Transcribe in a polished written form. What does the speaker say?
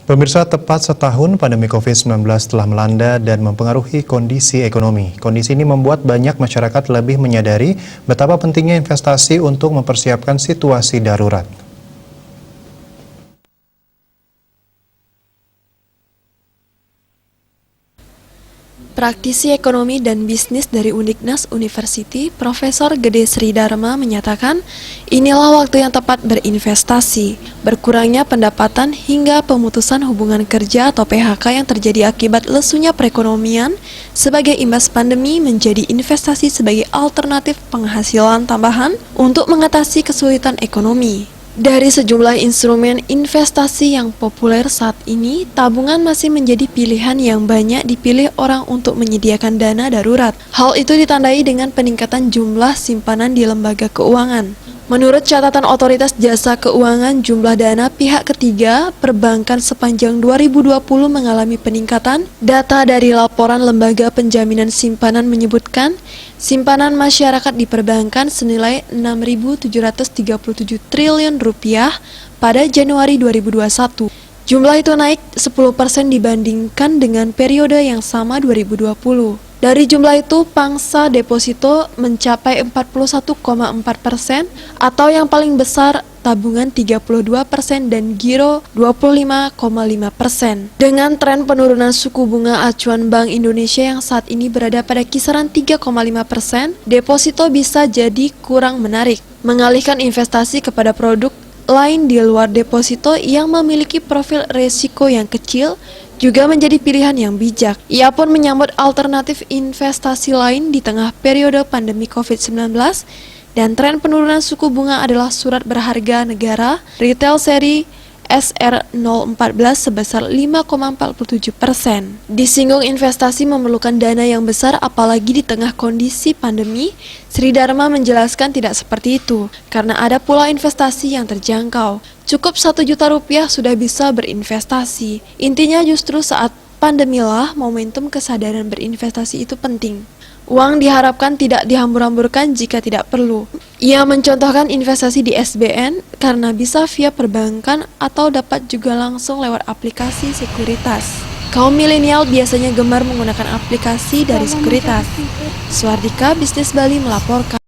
Pemirsa, tepat setahun pandemi COVID-19 telah melanda dan mempengaruhi kondisi ekonomi. Kondisi ini membuat banyak masyarakat lebih menyadari betapa pentingnya investasi untuk mempersiapkan situasi darurat. Praktisi ekonomi dan bisnis dari Undiknas University, Profesor Gede Sri Dharma menyatakan, inilah waktu yang tepat berinvestasi. Berkurangnya pendapatan hingga pemutusan hubungan kerja atau PHK yang terjadi akibat lesunya perekonomian sebagai imbas pandemi menjadi investasi sebagai alternatif penghasilan tambahan untuk mengatasi kesulitan ekonomi. Dari sejumlah instrumen investasi yang populer saat ini, tabungan masih menjadi pilihan yang banyak dipilih orang untuk menyediakan dana darurat. Hal itu ditandai dengan peningkatan jumlah simpanan di lembaga keuangan. Menurut catatan Otoritas Jasa Keuangan, jumlah dana pihak ketiga perbankan sepanjang 2020 mengalami peningkatan. Data dari laporan Lembaga Penjaminan Simpanan menyebutkan, simpanan masyarakat di perbankan senilai Rp6.737 triliun pada Januari 2021. Jumlah itu naik 10% dibandingkan dengan periode yang sama 2020. Dari jumlah itu, pangsa deposito mencapai 41,4% atau yang paling besar tabungan 32% dan giro 25,5%. Dengan tren penurunan suku bunga acuan Bank Indonesia yang saat ini berada pada kisaran 3,5%, deposito bisa jadi kurang menarik. Mengalihkan investasi kepada produk lain di luar deposito yang memiliki profil resiko yang kecil juga menjadi pilihan yang bijak. Ia pun menyambut alternatif investasi lain di tengah periode pandemi COVID-19 dan tren penurunan suku bunga adalah surat berharga negara retail seri SR014 sebesar 5,47%. Disinggung investasi memerlukan dana yang besar apalagi di tengah kondisi pandemi, Sri Dharma menjelaskan tidak seperti itu, karena ada pula investasi yang terjangkau. Cukup Rp1 juta sudah bisa berinvestasi. Intinya justru saat pandemilah momentum kesadaran berinvestasi itu penting. Uang diharapkan tidak dihambur-hamburkan jika tidak perlu. Ia mencontohkan investasi di SBN karena bisa via perbankan atau dapat juga langsung lewat aplikasi sekuritas. Kaum milenial biasanya gemar menggunakan aplikasi dari sekuritas. Suardika Bisnis Bali melaporkan.